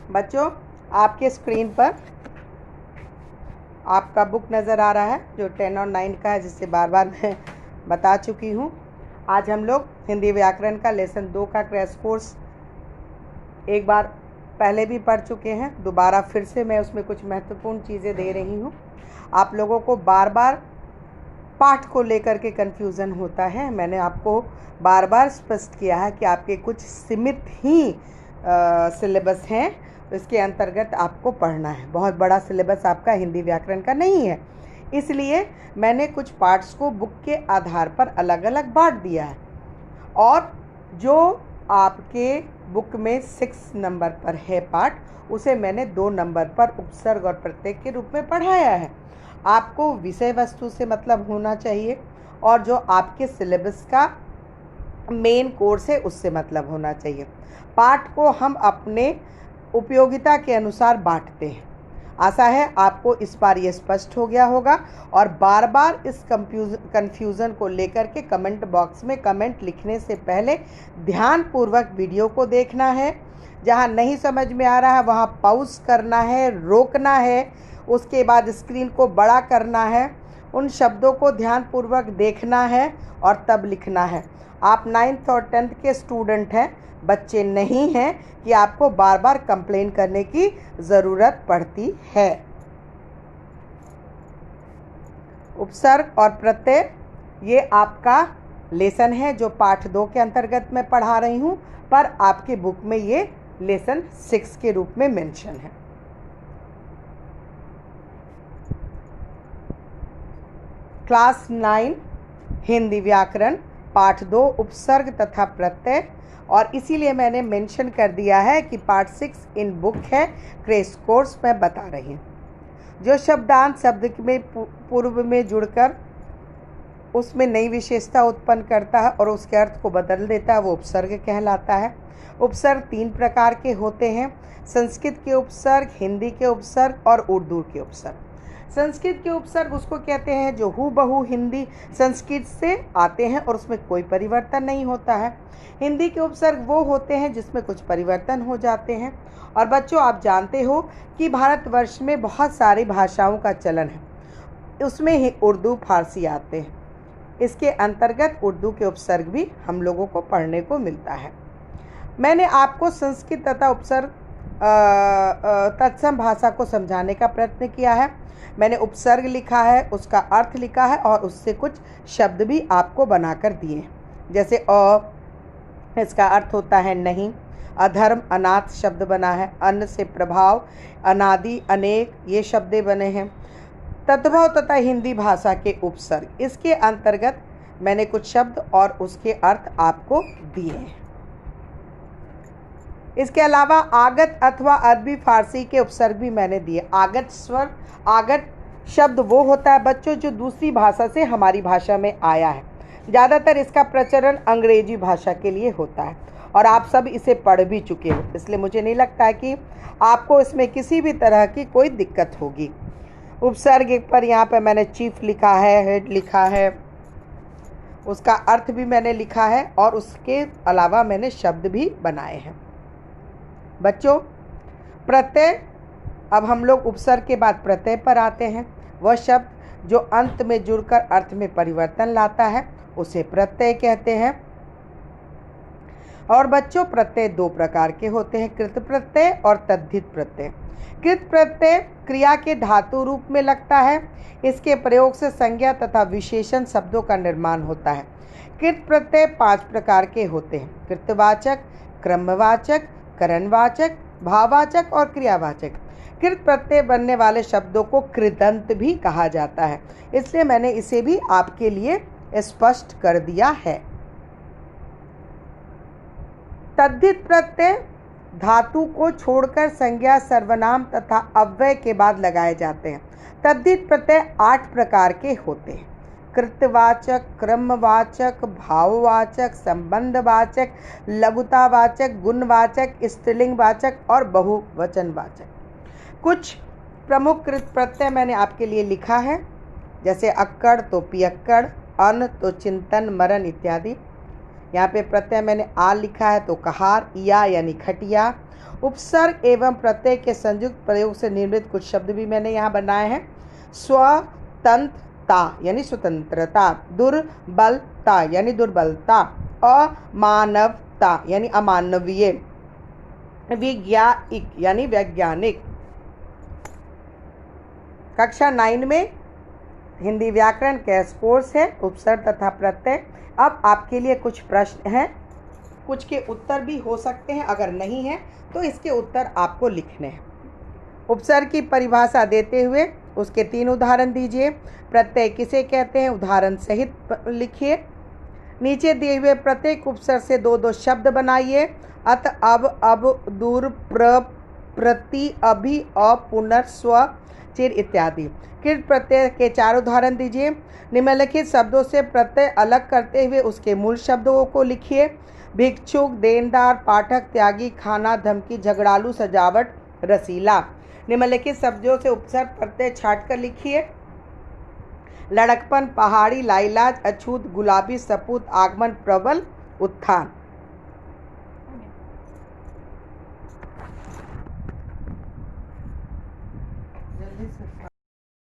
बच्चों, आपके स्क्रीन पर आपका बुक नज़र आ रहा है जो 10 और 9 का है, जिससे बार बार मैं बता चुकी हूँ। आज हम लोग हिंदी व्याकरण का लेसन 2 का क्रैश कोर्स एक बार पहले भी पढ़ चुके हैं। दोबारा फिर से मैं उसमें कुछ महत्वपूर्ण चीज़ें दे रही हूँ। आप लोगों को बार बार पाठ को लेकर के कन्फ्यूज़न होता है। मैंने आपको बार बार स्पष्ट किया है कि आपके कुछ सीमित ही सिलेबस हैं, इसके अंतर्गत आपको पढ़ना है। बहुत बड़ा सिलेबस आपका हिंदी व्याकरण का नहीं है, इसलिए मैंने कुछ पार्ट्स को बुक के आधार पर अलग अलग बांट दिया है। और जो आपके बुक में 6 नंबर पर है पार्ट, उसे मैंने 2 नंबर पर उपसर्ग और प्रत्यय के रूप में पढ़ाया है। आपको विषय वस्तु से मतलब होना चाहिए और जो आपके सिलेबस का मेन कोर्स है उससे मतलब होना चाहिए। पाठ को हम अपने उपयोगिता के अनुसार बांटते हैं। आशा है आपको इस बार ये स्पष्ट हो गया होगा। और बार बार इस कन्फ्यूज़न को लेकर के कमेंट बॉक्स में कमेंट लिखने से पहले ध्यानपूर्वक वीडियो को देखना है। जहाँ नहीं समझ में आ रहा है वहाँ पॉज करना है, रोकना है, उसके बाद स्क्रीन को बड़ा करना है, उन शब्दों को ध्यानपूर्वक देखना है और तब लिखना है। आप 9th और 10th के स्टूडेंट हैं, बच्चे नहीं हैं कि आपको बार बार कंप्लेन करने की ज़रूरत पड़ती है। उपसर्ग और प्रत्यय ये आपका लेसन है जो पाठ 2 के अंतर्गत मैं पढ़ा रही हूँ, पर आपके बुक में ये लेसन 6 के रूप में मेंशन है। क्लास 9 हिंदी व्याकरण पाठ 2 उपसर्ग तथा प्रत्यय, और इसीलिए मैंने मेंशन कर दिया है कि पार्ट 6 इन बुक है, क्रैश कोर्स मैं बता रही हूँ। जो शब्दांत शब्द में पूर्व में जुड़कर उसमें नई विशेषता उत्पन्न करता है और उसके अर्थ को बदल देता है, वो उपसर्ग कहलाता है। उपसर्ग 3 प्रकार के होते हैं: संस्कृत के उपसर्ग, हिंदी के उपसर्ग और उर्दू के उपसर्ग। संस्कृत के उपसर्ग उसको कहते हैं जो हूबहू हिंदी संस्कृत से आते हैं और उसमें कोई परिवर्तन नहीं होता है। हिंदी के उपसर्ग वो होते हैं जिसमें कुछ परिवर्तन हो जाते हैं। और बच्चों, आप जानते हो कि भारतवर्ष में बहुत सारी भाषाओं का चलन है, उसमें ही उर्दू फारसी आते हैं। इसके अंतर्गत उर्दू के उपसर्ग भी हम लोगों को पढ़ने को मिलता है। मैंने आपको संस्कृत तथा उपसर्ग तत्सम भाषा को समझाने का प्रयत्न किया है। मैंने उपसर्ग लिखा है, उसका अर्थ लिखा है और उससे कुछ शब्द भी आपको बनाकर दिए हैं। जैसे इसका अर्थ होता है नहीं, अधर्म अनाथ शब्द बना है, अन्न से प्रभाव, अनादि, अनेक ये शब्द बने हैं। तद्भव तथा हिंदी भाषा के उपसर्ग, इसके अंतर्गत मैंने कुछ शब्द और उसके अर्थ आपको दिए हैं। इसके अलावा आगत अथवा अरबी फारसी के उपसर्ग भी मैंने दिए। आगत स्वर, आगत शब्द वो होता है बच्चों जो दूसरी भाषा से हमारी भाषा में आया है। ज़्यादातर इसका प्रचलन अंग्रेजी भाषा के लिए होता है और आप सब इसे पढ़ भी चुके हो, इसलिए मुझे नहीं लगता है कि आपको इसमें किसी भी तरह की कोई दिक्कत होगी। उपसर्ग पर यहाँ पर मैंने चीफ लिखा है, हेड लिखा है, उसका अर्थ भी मैंने लिखा है और उसके अलावा मैंने शब्द भी बनाए हैं। बच्चों, प्रत्यय, अब हम लोग उपसर्ग के बाद प्रत्यय पर आते हैं। वह शब्द जो अंत में जुड़कर अर्थ में परिवर्तन लाता है उसे प्रत्यय कहते हैं। और बच्चों, प्रत्यय 2 प्रकार के होते हैं: कृत प्रत्यय और तद्धित प्रत्यय। कृत प्रत्यय क्रिया के धातु रूप में लगता है। इसके प्रयोग से संज्ञा तथा विशेषण शब्दों का निर्माण होता है। कृत प्रत्यय 5 प्रकार के होते हैं: कृतवाचक, क्रमवाचक, करणवाचक, भाववाचक और क्रियावाचक। कृत प्रत्यय बनने वाले शब्दों को कृदंत भी कहा जाता है, इसलिए मैंने इसे भी आपके लिए स्पष्ट कर दिया है। तद्धित प्रत्यय धातु को छोड़कर संज्ञा, सर्वनाम तथा अव्यय के बाद लगाए जाते हैं। तद्धित प्रत्यय 8 प्रकार के होते हैं: कृतवाचक, क्रमवाचक, भाववाचक, संबंधवाचक, लघुतावाचक, गुणवाचक, स्त्रीलिंगवाचक और बहुवचनवाचक। कुछ प्रमुख कृत प्रत्यय मैंने आपके लिए लिखा है, जैसे अक्कड़ तो पियक्कड़, अन तो चिंतन, मरण इत्यादि। यहाँ पे प्रत्यय मैंने आ लिखा है तो कहार, या यानी खटिया, उपसर्ग एवं प्रत्यय के संयुक्त प्रयोग से निर्मित कुछ शब्द भी मैंने यहाँ बनाए हैं। स्वतंत्रता यानी स्वतंत्रता, दुर्बलता यानी दुर्बलता, अमानवता यानी अमानवीय, वैज्ञानिक यानी वैज्ञानिक। कक्षा 9 में हिंदी व्याकरण कैश कोर्स है, उपसर्ग तथा प्रत्यय। अब आपके लिए कुछ प्रश्न हैं, कुछ के उत्तर भी हो सकते हैं, अगर नहीं है तो इसके उत्तर आपको लिखने हैं। उपसर्ग की परिभाषा देते हुए उसके 3 उदाहरण दीजिए। प्रत्यय किसे कहते हैं, उदाहरण सहित लिखिए। नीचे दिए हुए प्रत्येक उपसर्ग से 2-2 शब्द बनाइए। अत, अब, दूर, प्रति, अभि, पुनर्, स्व, चिर इत्यादि। कृत प्रत्यय के 4 उदाहरण दीजिए। निम्नलिखित शब्दों से प्रत्यय अलग करते हुए उसके मूल शब्दों को लिखिए। भिक्षुक, देनदार, पाठक, त्यागी, खाना, धमकी, झगड़ालू, सजावट, रसीला। निम्नलिखित शब्दों से उपसर्ग प्रत्यय छाट कर लिखिए। लड़कपन, पहाड़ी, लाइलाज, अछूत, गुलाबी, सपूत, आगमन, प्रबल, उत्थान। जल्दी से